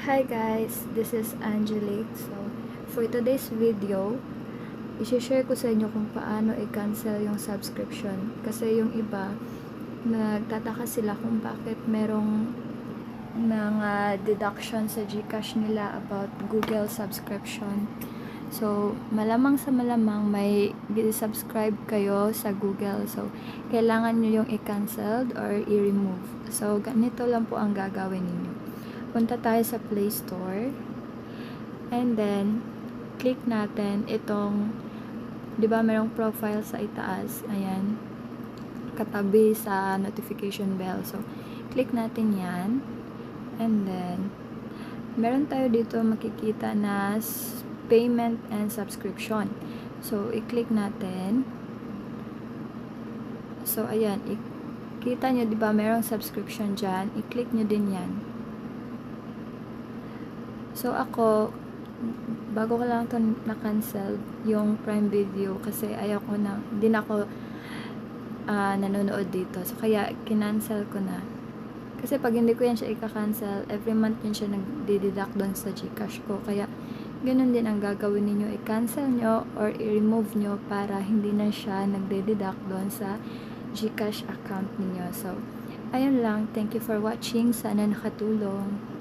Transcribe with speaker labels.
Speaker 1: Hi guys, this is Angelique. So, for today's video, i-share ko sa inyo kung paano i-cancel yung subscription. Kasi yung iba, nagtataka sila kung bakit merong mga deduction sa GCash nila about Google subscription. So, malamang sa malamang may subscribe kayo sa Google. So, kailangan nyo yung i-cancel or i-remove. So, ganito lang po ang gagawin ninyo. Punta tayo sa Play Store. And then, click natin itong, di ba merong profile sa itaas. Ayan. Katabi sa notification bell. So, click natin yan. And then, meron tayo dito makikita na payment and subscription. So, i-click natin. So, ayan. Kita nyo, di ba merong subscription dyan. I-click nyo din yan. So, ako, bago ko lang ito na-cancel yung Prime Video kasi ayaw ko na, hindi na ako nanonood dito. So, kaya, kinancel ko na. Kasi pag hindi ko yan siya ika-cancel, every month yun siya nagdideduct doon sa GCash ko. Kaya, ganun din ang gagawin ninyo. I-cancel nyo or i-remove nyo para hindi na siya nagdideduct doon sa GCash account ninyo. So, ayun lang. Thank you for watching. Sana nakatulong.